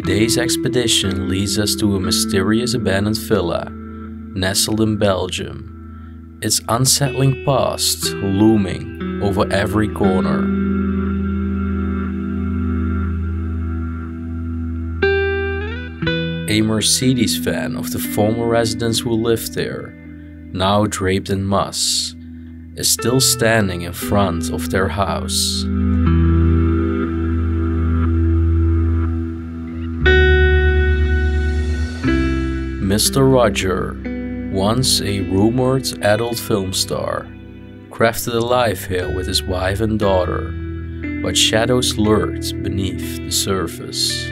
Today's expedition leads us to a mysterious abandoned villa, nestled in Belgium, its unsettling past looming over every corner. A Mercedes van of the former residents who lived there, now draped in moss, is still standing in front of their house. Mr. Roger, once a rumored adult film star, crafted a life here with his wife and daughter, but shadows lurked beneath the surface.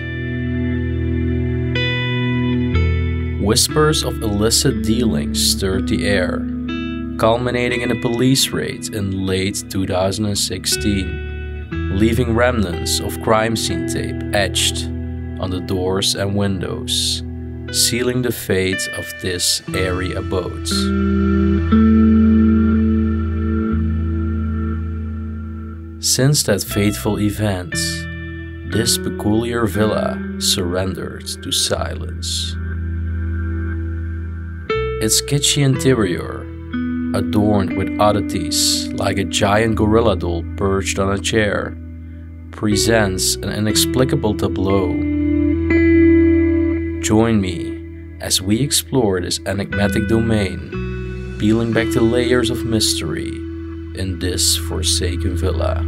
Whispers of illicit dealings stirred the air, culminating in a police raid in late 2016, leaving remnants of crime scene tape etched on the doors and windows, sealing the fate of this airy abode. Since that fateful event, this peculiar villa surrendered to silence. Its kitschy interior, adorned with oddities like a giant gorilla doll perched on a chair, presents an inexplicable tableau. Join me as we explore this enigmatic domain, peeling back the layers of mystery in this forsaken villa.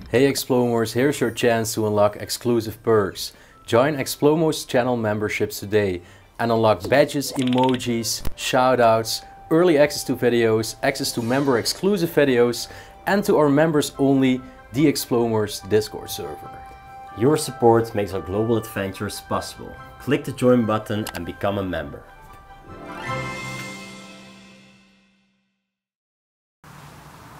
Hey Explomers, here's your chance to unlock exclusive perks. Join Explomo's channel memberships today and unlock badges, emojis, shoutouts, early access to videos, access to member exclusive videos, and to our members only The Explomers Discord server. Your support makes our global adventures possible. Click the join button and become a member.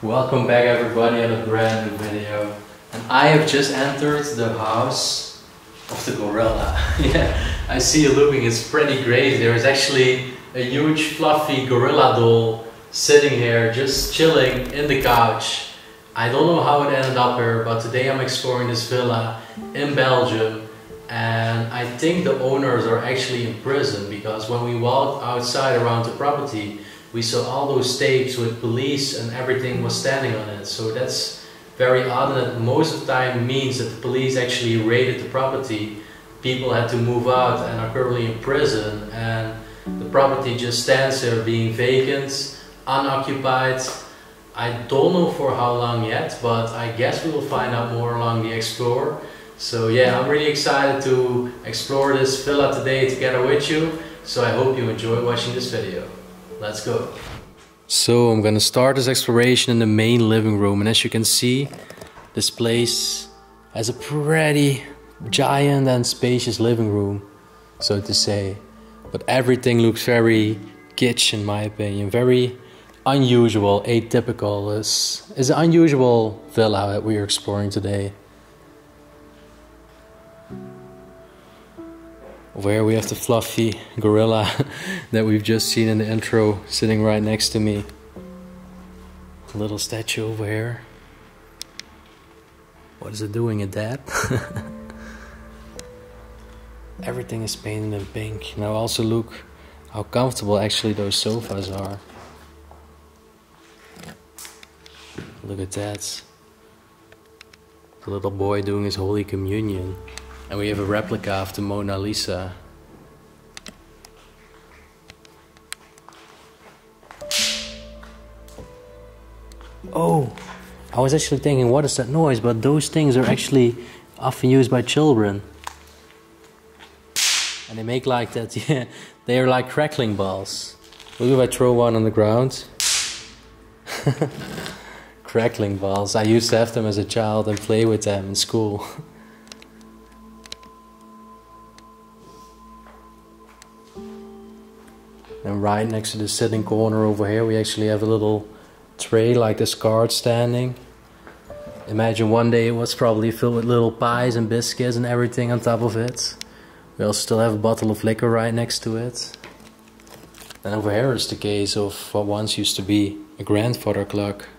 Welcome back everybody at a brand new video. And I have just entered the house of the gorilla. Yeah, I see you looking, it's pretty great. There is actually a huge fluffy gorilla doll sitting here, just chilling in the couch. I don't know how it ended up here, but today I'm exploring this villa in Belgium. And I think the owners are actually in prison, because when we walked outside around the property, we saw all those tapes with police and everything was standing on it. So that's very odd, and that most of the time means that the police actually raided the property. People had to move out and are currently in prison, and the property just stands there being vacant, unoccupied. I don't know for how long yet, but I guess we will find out more along the explore. So yeah, I'm really excited to explore this villa today together with you. So I hope you enjoy watching this video. Let's go. So I'm gonna start this exploration in the main living room, and as you can see, this place has a pretty giant and spacious living room, so to say. But everything looks very kitsch in my opinion, very unusual, atypical. It's an unusual villa that we are exploring today. Where we have the fluffy gorilla that we've just seen in the intro sitting right next to me. A little statue over here. What is it doing, a dab? Everything is painted in pink. Now also look how comfortable actually those sofas are. Look at that. The little boy doing his Holy Communion. And we have a replica of the Mona Lisa. Oh, I was actually thinking, what is that noise? But those things are actually often used by children. And they make like that, yeah, they are like crackling balls. Look if I throw one on the ground. Crackling balls. I used to have them as a child and play with them in school. And right next to the sitting corner over here, we actually have a little tray like this card standing. Imagine one day it was probably filled with little pies and biscuits and everything on top of it. We also still have a bottle of liquor right next to it. And over here is the case of what once used to be a grandfather clock.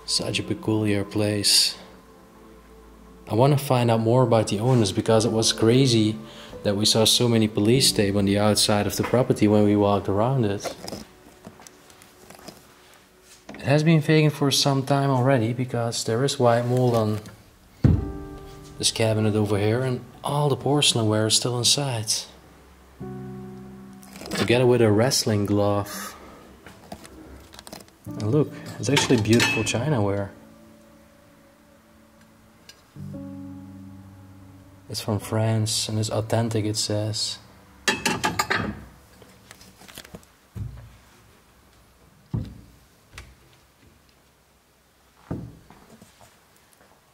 Such a peculiar place. I want to find out more about the owners because it was crazy that we saw so many police tape on the outside of the property when we walked around it. It has been vacant for some time already because there is white mold on this cabinet over here and all the porcelainware is still inside. Together with a wrestling glove. And look, it's actually beautiful chinaware. It's from France and it's authentic, it says.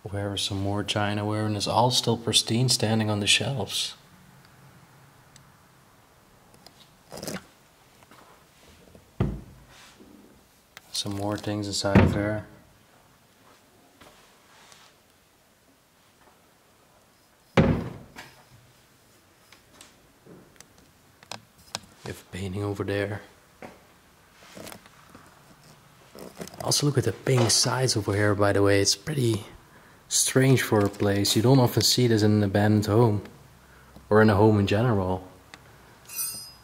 Where is some more chinaware and it's all still pristine standing on the shelves. Some more things inside of here. You have a painting over there. Also look at the pink sides over here, by the way. It's pretty strange for a place. You don't often see this in an abandoned home. Or in a home in general.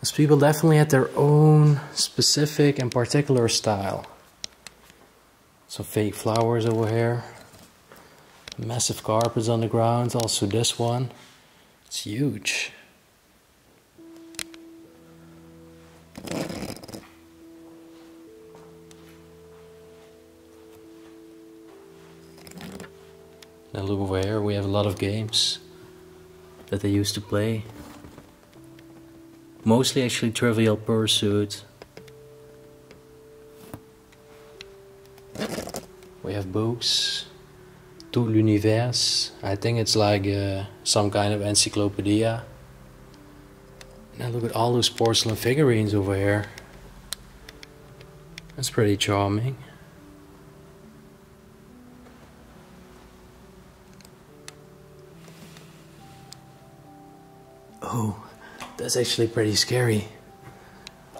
As people definitely had their own specific and particular style. Some fake flowers over here. Massive carpets on the ground. Also this one. It's huge. Now look over here, we have a lot of games that they used to play. Mostly actually Trivial Pursuit. We have books. Tout l'univers. I think it's like some kind of encyclopedia. Now look at all those porcelain figurines over here. That's pretty charming. Oh, that's actually pretty scary.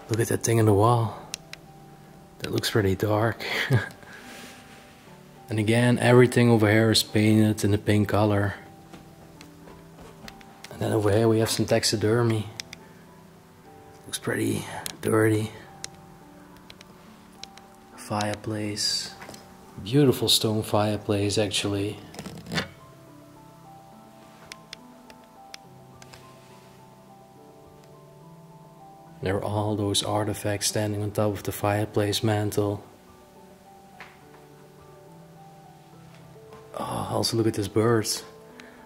Look at that thing on the wall. That looks pretty dark. And again, everything over here is painted in a pink color. And then over here we have some taxidermy. Looks pretty dirty. Fireplace. Beautiful stone fireplace actually. There are all those artifacts standing on top of the fireplace mantle. Oh, also look at this bird.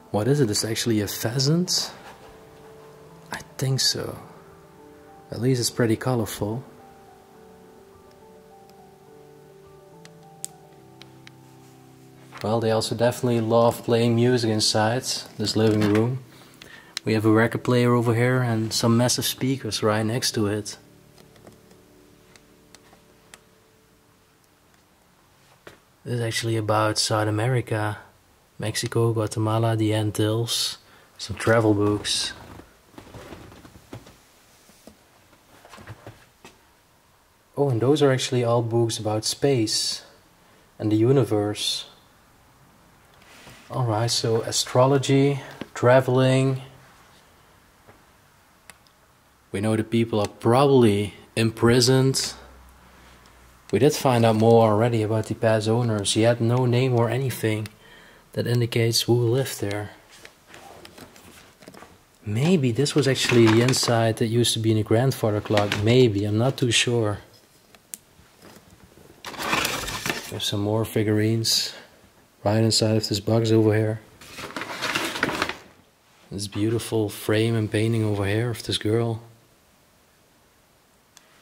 What is it? It's actually a pheasant? I think so. At least it's pretty colorful. Well, they also definitely love playing music inside this living room. We have a record player over here and some massive speakers right next to it. This is actually about South America, Mexico, Guatemala, the Antilles, some travel books. Oh, and those are actually all books about space and the universe. Alright, so astrology, traveling. We know the people are probably imprisoned. We did find out more already about the past owners. He had no name or anything that indicates who lived there. Maybe this was actually the inside that used to be in a grandfather clock. Maybe, I'm not too sure. There's some more figurines right inside of this box over here. This beautiful frame and painting over here of this girl.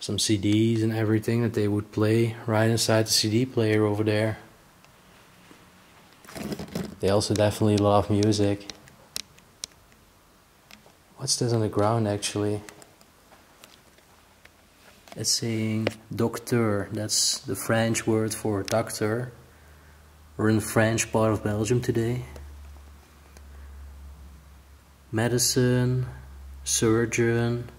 Some CDs and everything that they would play right inside the CD player over there. They also definitely love music. What's this on the ground actually? It's saying docteur. That's the French word for doctor. We're in the French part of Belgium today. Medicine, surgeon.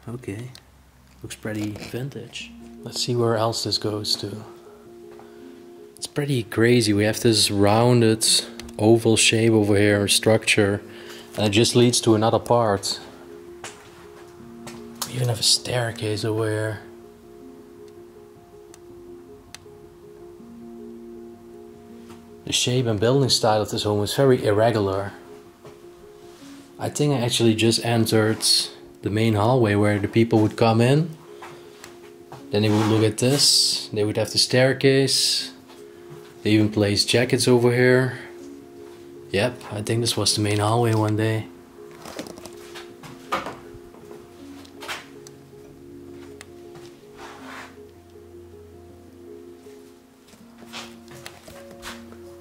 Okay, looks pretty vintage. Let's see where else this goes to. It's pretty crazy. We have this rounded oval shape over here, structure, and it just leads to another part. We even have a staircase over here. The shape and building style of this home is very irregular. I think I actually just entered the main hallway where the people would come in. Then they would look at this. They would have the staircase. They even placed jackets over here. Yep, I think this was the main hallway one day.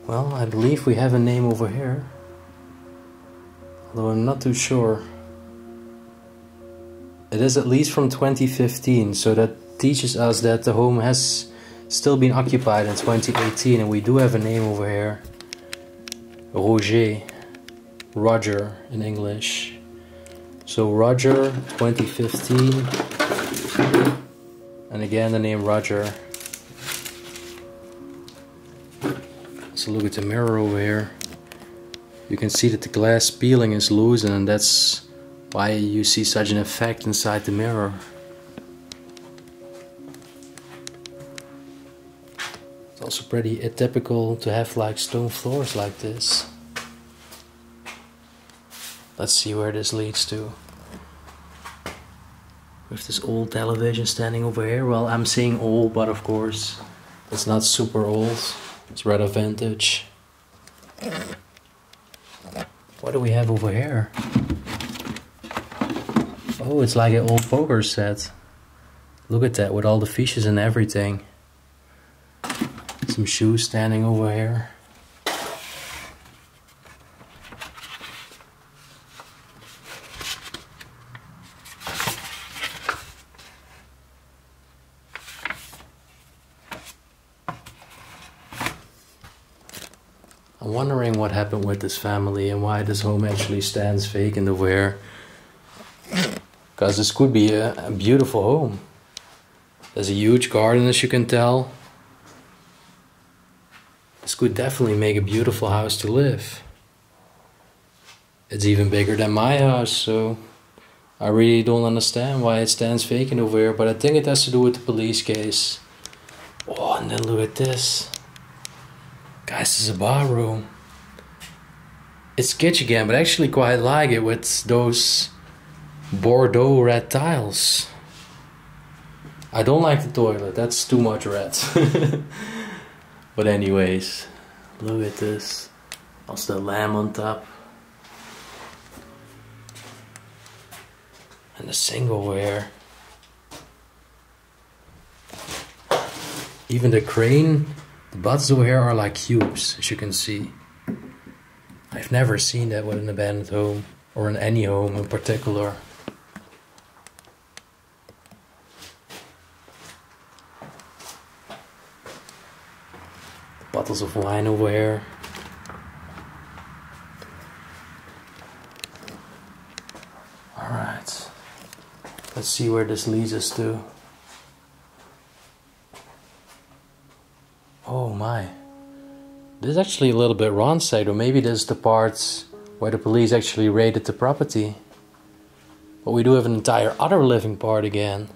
Well, I believe we have a name over here, although I'm not too sure. It is at least from 2015, so that teaches us that the home has still been occupied in 2018, and we do have a name over here. Roger in English. So Roger 2015, and again the name Roger. So look at the mirror over here. You can see that the glass peeling is loosened, and that's why you see such an effect inside the mirror. It's also pretty atypical to have like stone floors like this. Let's see where this leads to. With this old television standing over here. Well, I'm saying old, but of course it's not super old. It's rather vintage. What do we have over here? Oh, it's like an old poker set. Look at that, with all the fishes and everything. Some shoes standing over here. I'm wondering what happened with this family and why this home actually stands vacant over here. Because this could be a beautiful home. There's a huge garden, as you can tell. This could definitely make a beautiful house to live. It's even bigger than my house, so I really don't understand why it stands vacant over here, but I think it has to do with the police case. Oh, and then look at this. Guys, this is a bar room. It's kitsch again, but I actually quite like it with those Bordeaux red tiles. I don't like the toilet, that's too much red. But anyways, look at this. Also the lamp on top. And the sink over here. Even the crane, the buttons over here are like cubes, as you can see. I've never seen that with an abandoned home, or in any home in particular. Bottles of wine over here. Alright, let's see where this leads us to. Oh my, this is actually a little bit ransacked, or maybe this is the part where the police actually raided the property. But we do have an entire other living part again.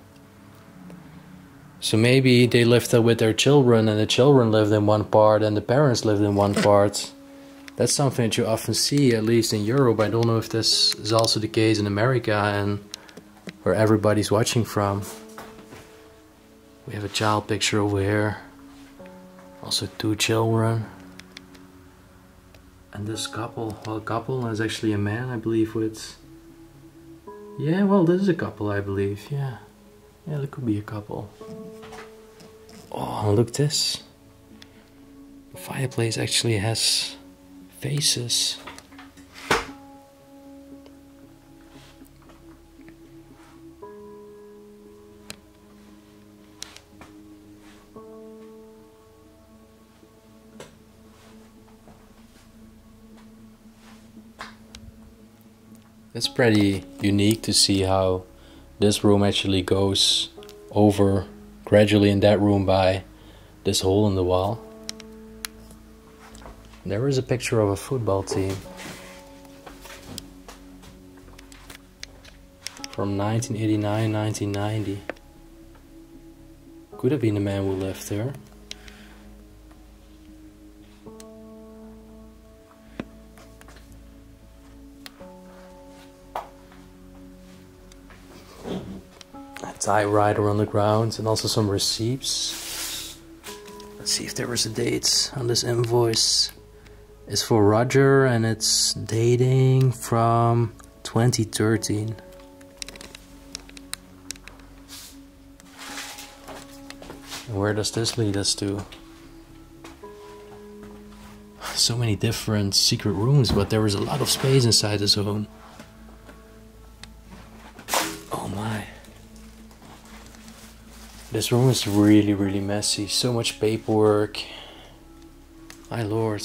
So maybe they lived there with their children, and the children lived in one part and the parents lived in one part. That's something that you often see, at least in Europe. I don't know if this is also the case in America and where everybody's watching from. We have a child picture over here. Also 2 children. And this couple, well, couple is actually a man, I believe, with... Yeah, well, this is a couple, I believe, yeah. Yeah, it could be a couple. Oh, look this. The fireplace actually has faces. It's pretty unique to see how this room actually goes over gradually in that room by this hole in the wall. There is a picture of a football team from 1989, 1990. Could have been the man who lived there. Typewriter on the ground and also some receipts. Let's see if there was a date on this invoice. It's for Roger and it's dating from 2013. And where does this lead us to? So many different secret rooms, but there is a lot of space inside this home. Oh my. This room is really, really messy. So much paperwork. My lord.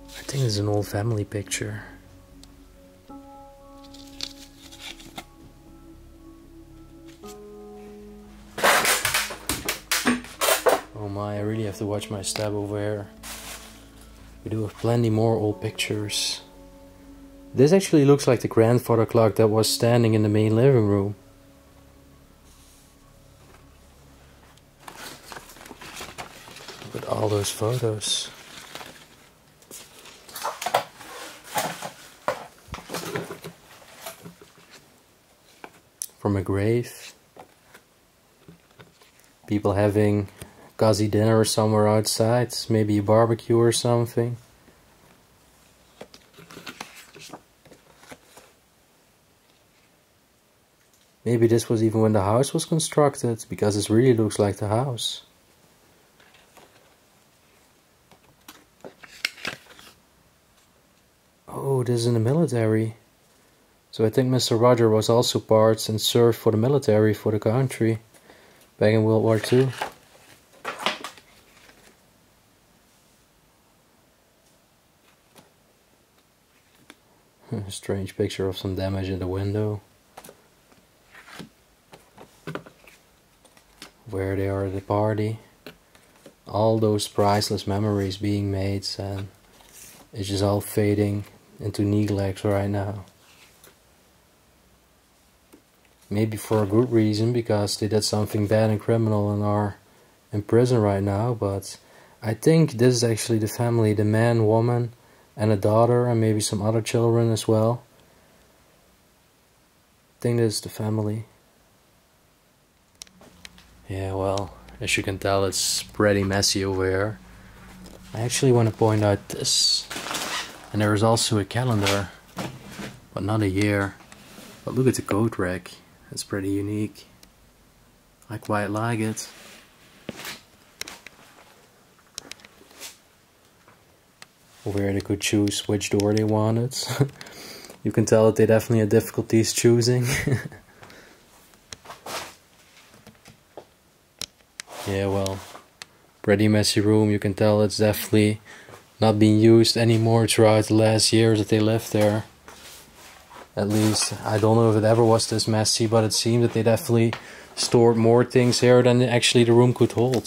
I think it's an old family picture. Oh my, I really have to watch my step over here. We do have plenty more old pictures. This actually looks like the grandfather clock that was standing in the main living room. Look at all those photos. From a grave. People having cozy dinner somewhere outside, maybe a barbecue or something. Maybe this was even when the house was constructed, because it really looks like the house. Oh, this is in the military. So I think Mr. Roger was also part and served for the military, for the country, back in World War II. A strange picture of some damage in the window. Where they are at the party. All those priceless memories being made, and it's just all fading into neglect right now. Maybe for a good reason, because they did something bad and criminal and are in prison right now, but I think this is actually the family, the man, woman, and a daughter, and maybe some other children as well. I think this is the family. Yeah, well, as you can tell, it's pretty messy over here. I actually want to point out this. And there is also a calendar, but not a year. But look at the coat rack. It's pretty unique. I quite like it. Where they could choose which door they wanted. You can tell that they definitely had difficulties choosing. Yeah, well, pretty messy room. You can tell it's definitely not being used anymore throughout the last years that they lived there. At least, I don't know if it ever was this messy, but it seemed that they definitely stored more things here than actually the room could hold.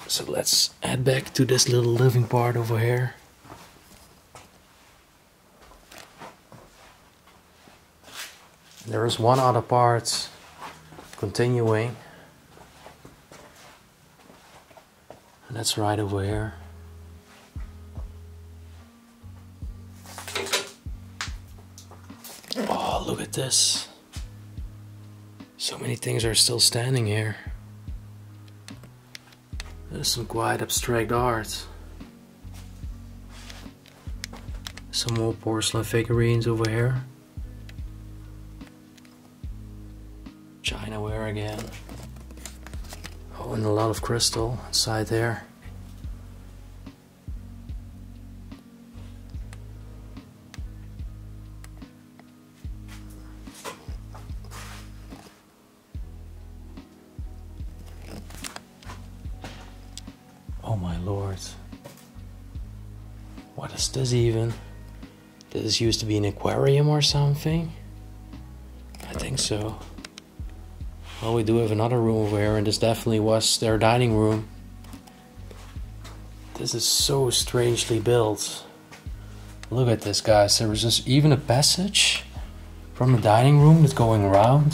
So let's head back to this little living part over here. There is one other part continuing. And that's right over here. Oh, look at this. So many things are still standing here. There's some quite abstract art. Some more porcelain figurines over here. Chinaware again. Oh, and a lot of crystal inside there. Oh my lord. What is this even? This used to be an aquarium or something? I think so. Well, we do have another room over here, and this definitely was their dining room. This is so strangely built. Look at this, guys. There was just even a passage from the dining room that's going around.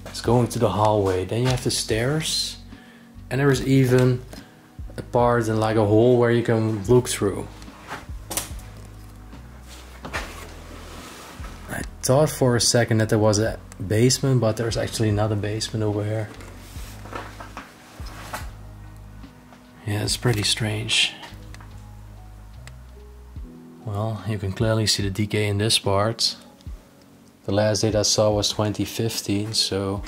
It's going to the hallway. Then you have the stairs, and there is even a part and like a hole where you can look through. I thought for a second that there was a basement, but there's actually another basement over here. Yeah, it's pretty strange. Well, you can clearly see the decay in this part. The last date I saw was 2015, so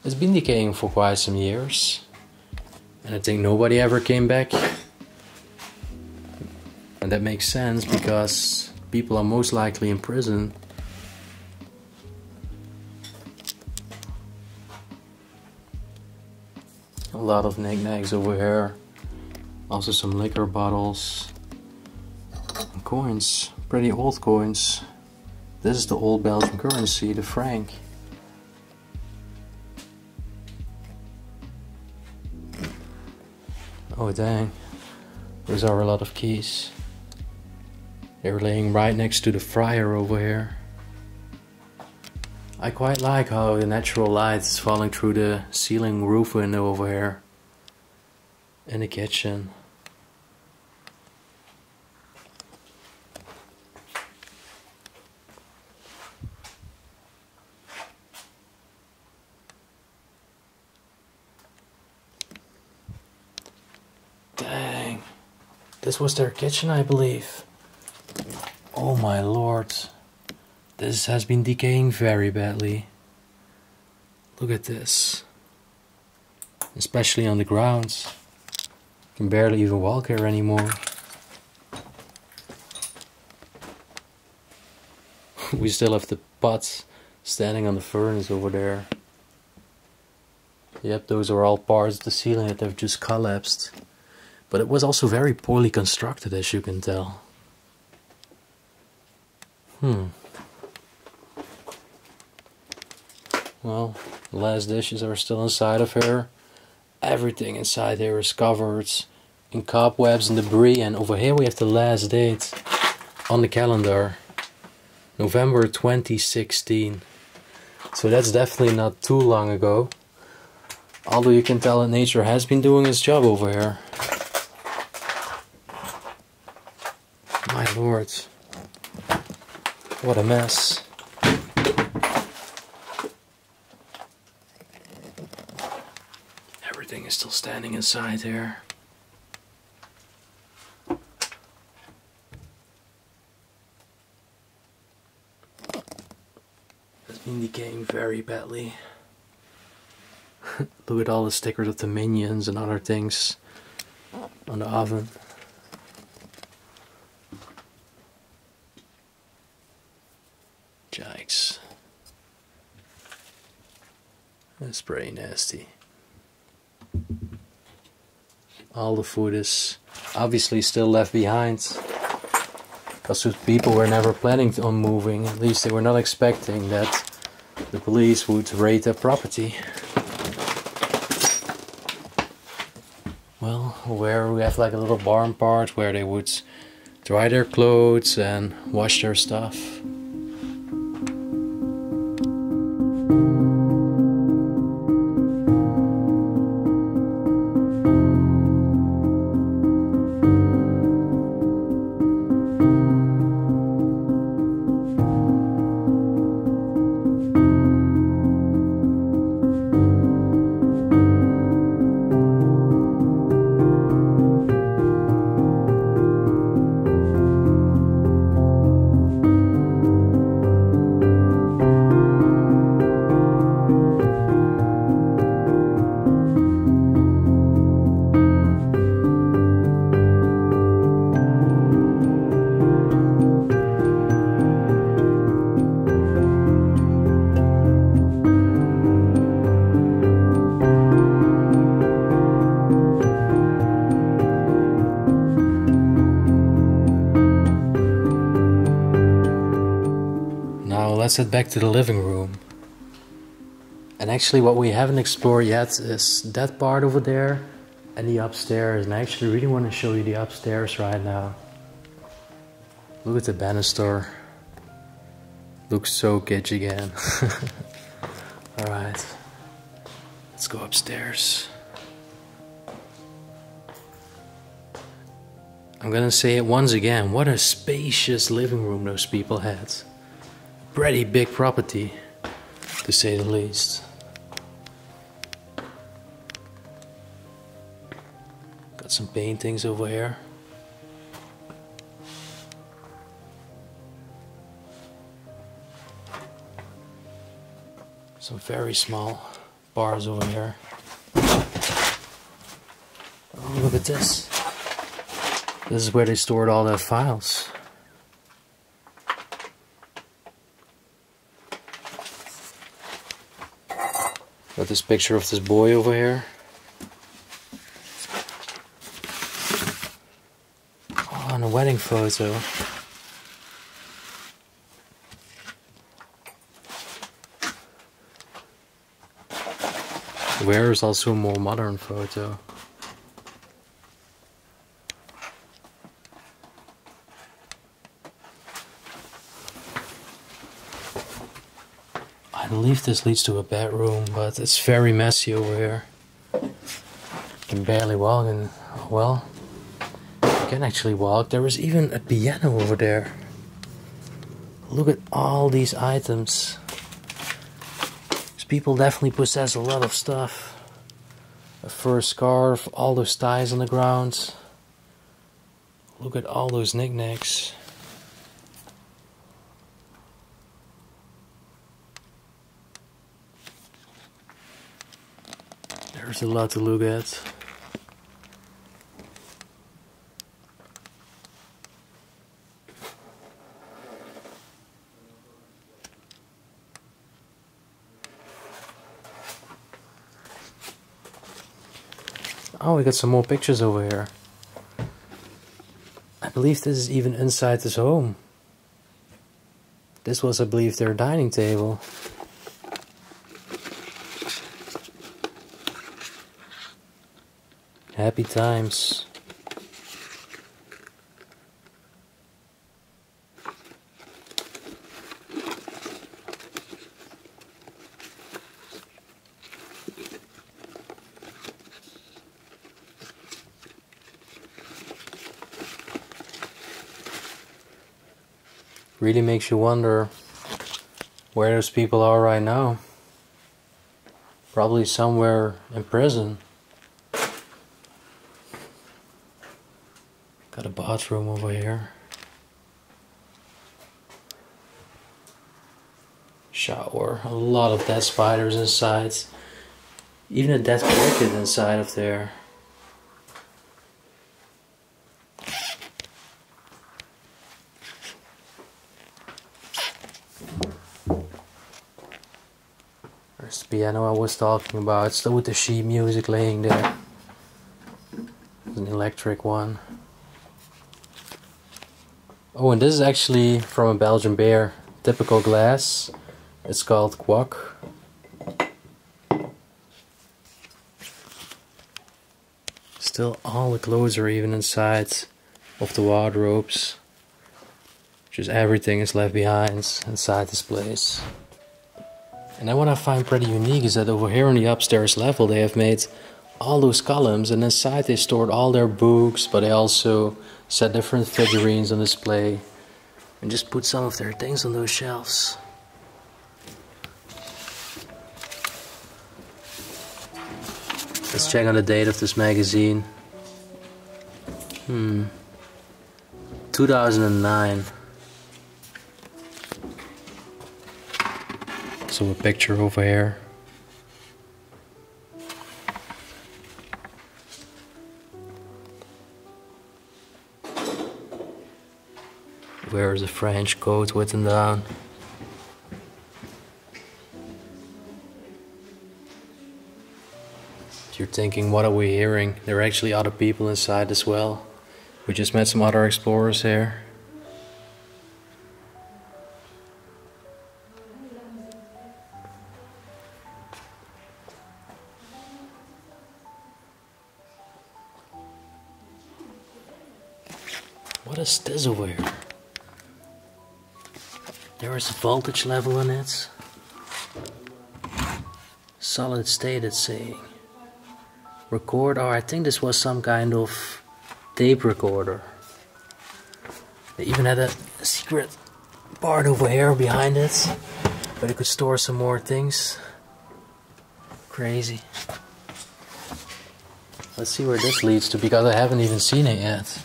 it's been decaying for quite some years. And I think nobody ever came back. And that makes sense because people are most likely in prison. A lot of knickknacks over here. Also some liquor bottles. And coins. Pretty old coins. This is the old Belgian currency, the franc. Oh dang, those are a lot of keys. They're laying right next to the fryer over here. I quite like how the natural light is falling through the ceiling roof window over here in the kitchen. Dang, this was their kitchen, I believe. Oh my lord, this has been decaying very badly. Look at this, especially on the grounds. You can barely even walk here anymore. We still have the pots standing on the furnace over there. Yep, those are all parts of the ceiling that have just collapsed. But it was also very poorly constructed, as you can tell. Well, the last dishes are still inside of here. Everything inside here is covered in cobwebs and debris. And over here we have the last date on the calendar. November 2016. So that's definitely not too long ago. Although you can tell that nature has been doing its job over here. My lord, what a mess. Everything is still standing inside here. It's been decaying very badly. Look at all the stickers of the Minions and other things on the oven. Yikes. That's pretty nasty. All the food is obviously still left behind. Because the people were never planning on moving. At least they were not expecting that the police would raid their property. Well, where we have like a little barn part where they would dry their clothes and wash their stuff. let's head back to the living room. And actually what we haven't explored yet is that part over there and the upstairs. And I actually really want to show you the upstairs right now. Look at the banister. Looks so kitsch again. Alright, let's go upstairs. I'm gonna say it once again, what a spacious living room those people had. Pretty big property, to say the least. Got some paintings over here. Some very small bars over here. Oh, look at this. This is where they stored all their files. Got this picture of this boy over here. Oh, and a wedding photo. Where is also a more modern photo. I believe this leads to a bedroom, but it's very messy over here. You can barely walk, and well, you can actually walk. There is even a piano over there. Look at all these items. People definitely possess a lot of stuff. A fur scarf, all those ties on the ground. Look at all those knickknacks. There's a lot to look at. Oh, we got some more pictures over here. I believe this is even inside this home. This was, I believe, their dining table. Happy times. Really makes you wonder where those people are right now. Probably somewhere in prison. Got a bathroom over here. Shower. A lot of dead spiders inside. Even a dead cricket inside of there. There's the piano I was talking about, still with the sheet music laying there. It's an electric one. Oh, and this is actually from a Belgian beer, typical glass. It's called Kwak. Still all the clothes are even inside of the wardrobes. Just everything is left behind inside this place. And then what I find pretty unique is that over here on the upstairs level they have made all those columns, and inside they stored all their books, but they also set different figurines on display and just put some of their things on those shelves. Let's check on the date of this magazine. 2009. So a picture over here. Where is the French code written down? If you're thinking, what are we hearing? There are actually other people inside as well. We just met some other explorers here. What is this over here? There is a voltage level on it. Solid state, it's saying. Record, or I think this was some kind of tape recorder. They even had a secret part over here behind it, but you could store some more things. Crazy. Let's see where this leads to, because I haven't even seen it yet.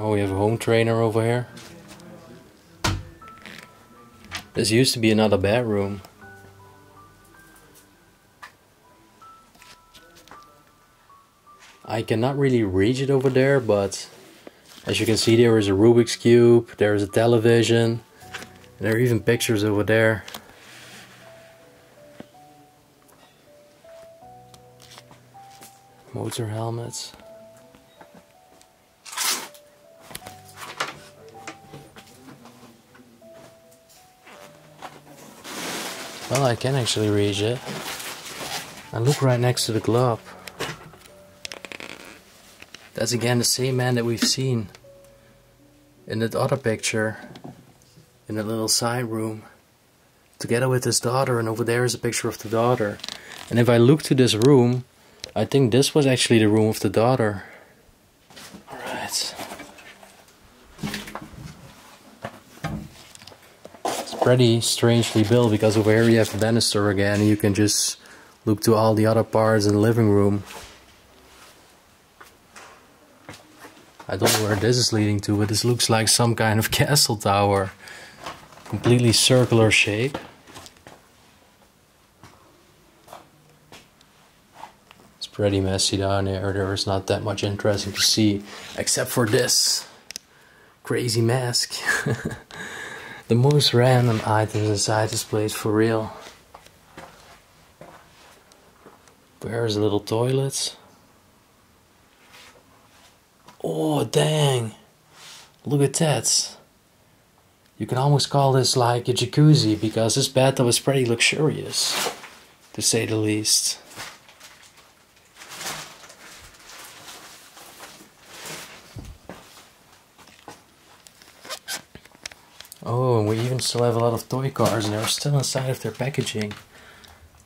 Oh, we have a home trainer over here. This used to be another bedroom. I cannot really reach it over there, but as you can see, there is a Rubik's Cube, there is a television, and there are even pictures over there. Motor helmets. Well, I can actually reach it. I look right next to the globe. That's again the same man that we've seen in that other picture, in that little side room, together with his daughter, and over there is a picture of the daughter. And if I look to this room, I think this was actually the room of the daughter. Alright. It's pretty strangely built, because over here you have the banister again, and you can just look to all the other parts in the living room. I don't know where this is leading to, but this looks like some kind of castle tower. Completely circular shape. It's pretty messy down there. There is not that much interesting to see, except for this crazy mask. The most random items inside this place, for real. Where's the little toilets? Oh dang, look at that. You can almost call this like a jacuzzi, because this bathtub is pretty luxurious, to say the least. Oh, and we even still have a lot of toy cars, and they're still inside of their packaging.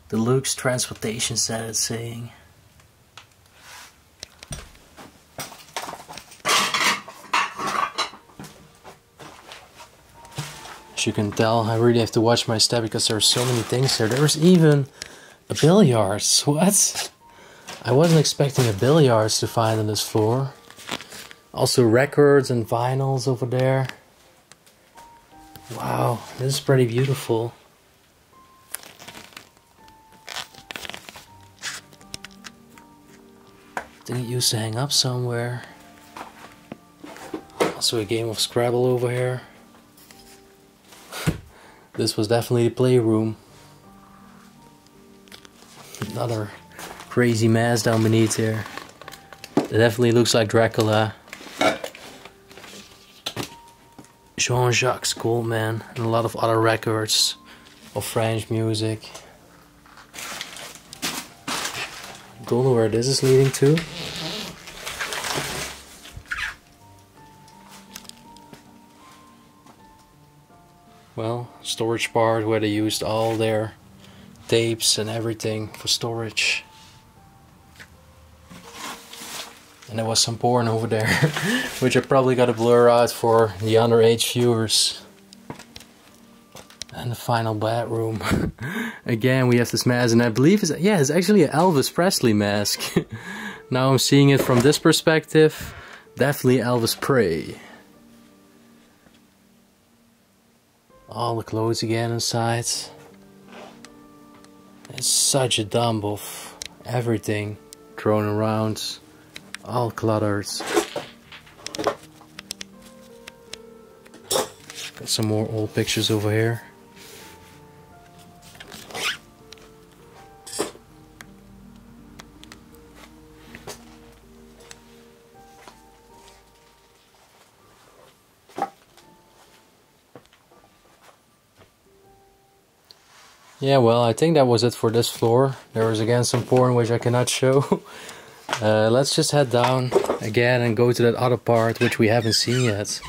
Deluxe transportation set, it's saying. As you can tell, I really have to watch my step, because there are so many things here. There's even a billiards. What? I wasn't expecting a billiards to find on this floor. Also records and vinyls over there. Wow, this is pretty beautiful. I think it used to hang up somewhere. Also a game of Scrabble over here. This was definitely the playroom. Another crazy mass down beneath here. It definitely looks like Dracula. Jean-Jacques Goldman, and a lot of other records of French music. Don't know where this is leading to. Well, storage part where they used all their tapes and everything for storage. And there was some porn over there, which I probably gotta blur out for the underage viewers. And the final bedroom. Again, we have this mask, and I believe it's actually an Elvis Presley mask. Now I'm seeing it from this perspective. Definitely Elvis Presley. All the clothes again inside. It's such a dump of everything thrown around. All cluttered. Got some more old pictures over here. Yeah, well, I think that was it for this floor. There was again some porn which I cannot show. Let's just head down again and go to that other part which we haven't seen yet.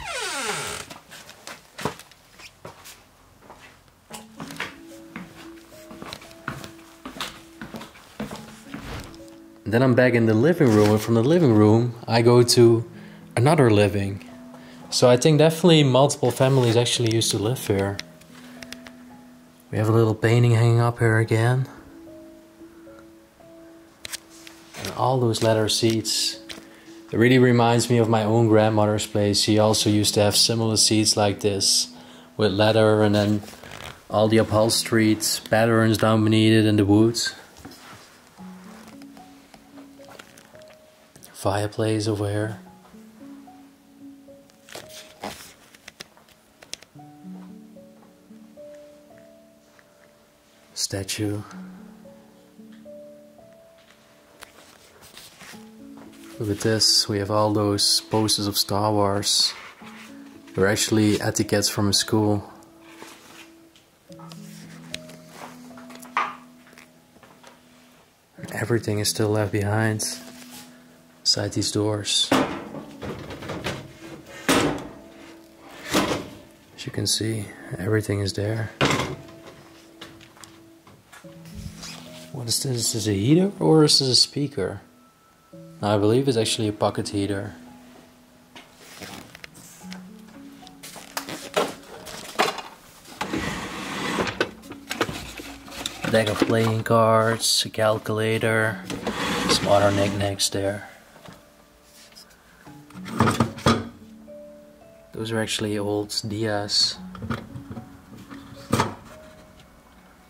Then I'm back in the living room, and from the living room I go to another living. So I think definitely multiple families actually used to live here. We have a little painting hanging up here again. And all those leather seats. It really reminds me of my own grandmother's place. She also used to have similar seats like this, with leather and then all the upholstered patterns down beneath it in the wood. Fireplace over here. Statue. Look at this, we have all those posters of Star Wars. They're actually etiquettes from a school. Everything is still left behind inside these doors. As you can see, everything is there. What is this? Is this a heater or is this a speaker? I believe it's actually a pocket heater. A deck of playing cards, a calculator, some other knickknacks there. Those are actually old Dias.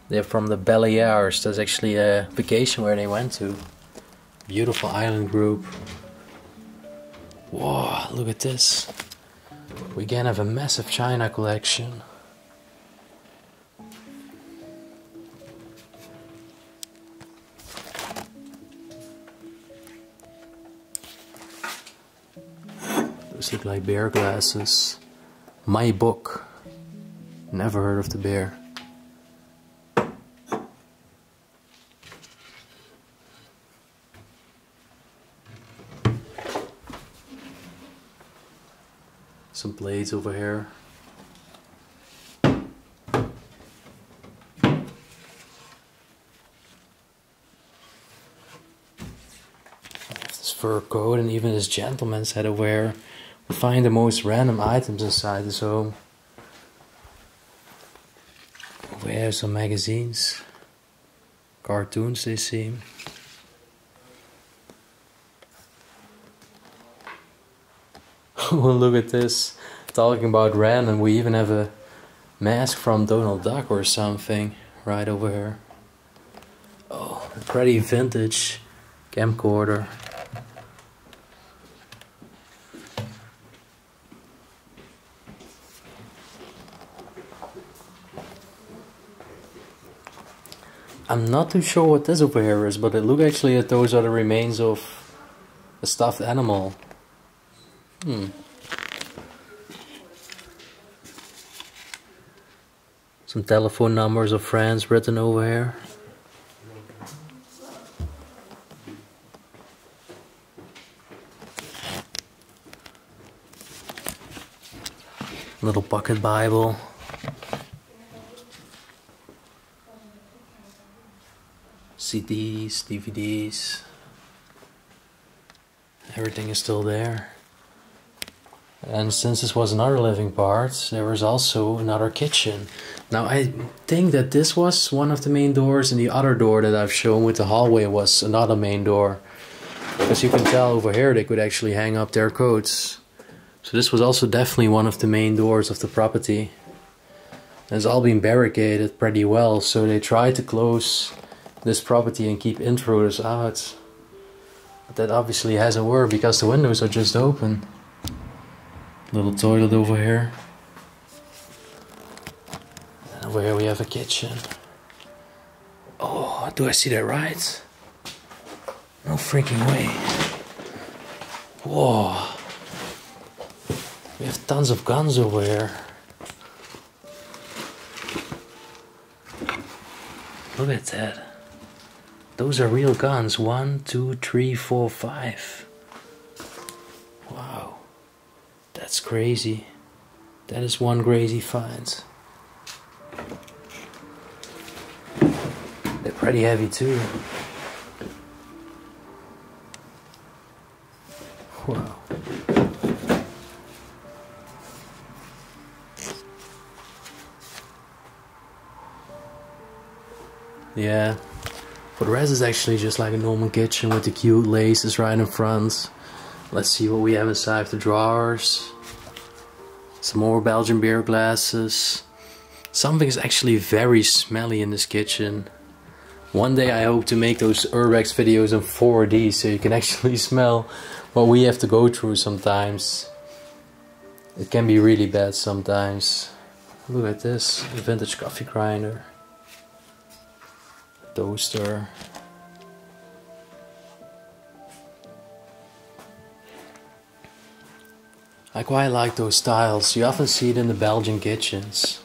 They're from the Balearics. That's actually a vacation where they went to. Beautiful island group. Whoa, look at this. We again have a massive China collection. Those look like bear glasses. My book. Never heard of the bear. Some blades over here. This fur coat and even this gentleman's head wear. We find the most random items inside this home. Over here some magazines. Cartoons they seem. Well, look at this. Talking about random, we even have a mask from Donald Duck or something right over here. Oh, a pretty vintage camcorder. I'm not too sure what this over here is, but it looks actually that those are the remains of a stuffed animal. Some telephone numbers of friends written over here. Little pocket Bible. CDs, DVDs. Everything is still there. And since this was another living part, there was also another kitchen. Now I think that this was one of the main doors, and the other door that I've shown with the hallway was another main door. Because you can tell over here they could actually hang up their coats. So this was also definitely one of the main doors of the property. And it's all been barricaded pretty well, so they tried to close this property and keep intruders out. But that obviously hasn't worked because the windows are just open. Little toilet over here. And over here we have a kitchen. Oh, do I see that right? No freaking way. Whoa. We have tons of guns over here. Look at that. Those are real guns. 1, 2, 3, 4, 5. Wow. That's crazy. That is one crazy find. They're pretty heavy too. Wow. Yeah. For the rest, it's actually just like a normal kitchen with the cute laces right in front. Let's see what we have inside the drawers. Some more Belgian beer glasses. Something is actually very smelly in this kitchen. One day I hope to make those Urbex videos in 4D so you can actually smell what we have to go through sometimes. It can be really bad sometimes. Look at this, a vintage coffee grinder. Toaster. I quite like those tiles. You often see it in the Belgian kitchens.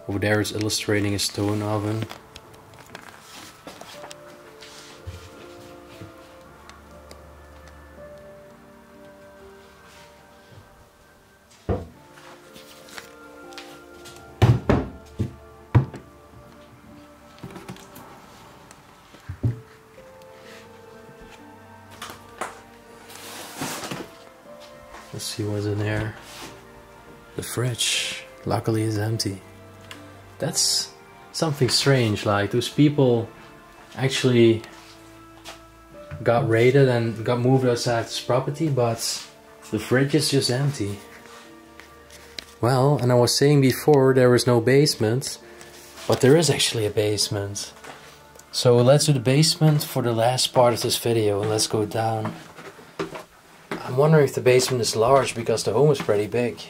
Over there it's illustrating a stone oven. Let's see what's in there. The fridge, luckily, is empty. That's something strange, like those people actually got raided and got moved outside this property, but the fridge is just empty. Well, and I was saying before there was no basement, but there is actually a basement. So let's do the basement for the last part of this video and let's go down. I'm wondering if the basement is large because the home is pretty big.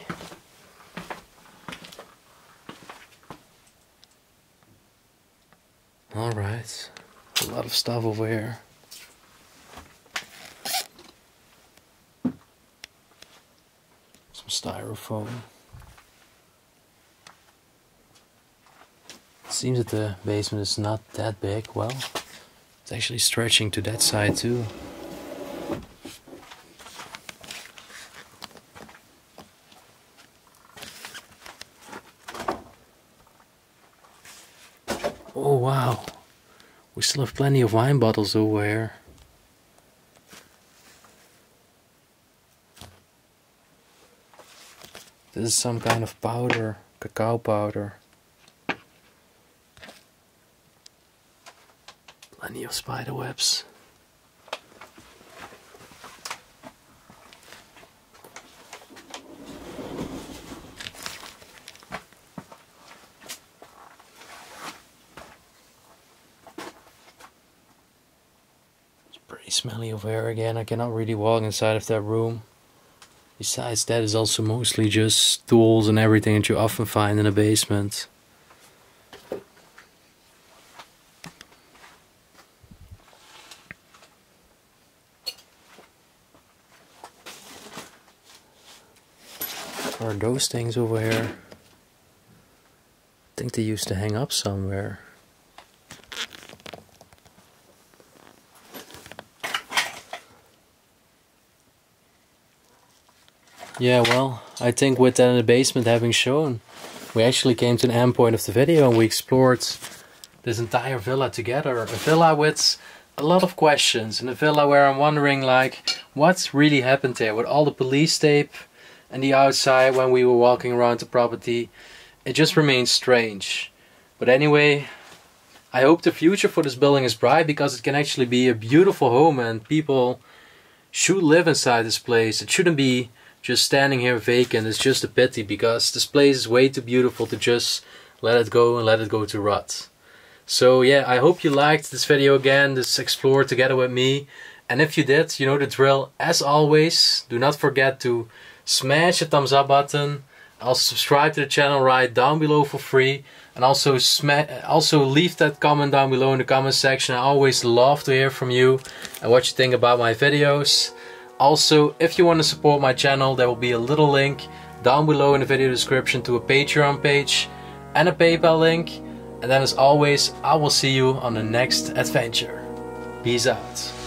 Alright, a lot of stuff over here. Some styrofoam. It seems that the basement is not that big. Well, it's actually stretching to that side too. Oh wow, we still have plenty of wine bottles over here. This is some kind of powder, cacao powder. Plenty of spider webs. Pretty smelly over here again. I cannot really walk inside of that room. Besides that, it's also mostly just tools and everything that you often find in a basement. What are those things over here? I think they used to hang up somewhere. Yeah, well, I think with that in the basement having shown, we actually came to the end point of the video and we explored this entire villa together. A villa with a lot of questions, and a villa where I'm wondering like, what's really happened there with all the police tape and the outside when we were walking around the property. It just remains strange. But anyway, I hope the future for this building is bright because it can actually be a beautiful home and people should live inside this place. It shouldn't be just standing here vacant. It's just a pity because this place is way too beautiful to just let it go and let it go to rot. So yeah, I hope you liked this video again, this explore together with me. And if you did, you know the drill. As always, do not forget to smash the thumbs up button. Also subscribe to the channel right down below for free. And also leave that comment down below in the comment section. I always love to hear from you and what you think about my videos. Also, if you want to support my channel, there will be a little link down below in the video description to a Patreon page and a PayPal link. And then as always, I will see you on the next adventure. Peace out.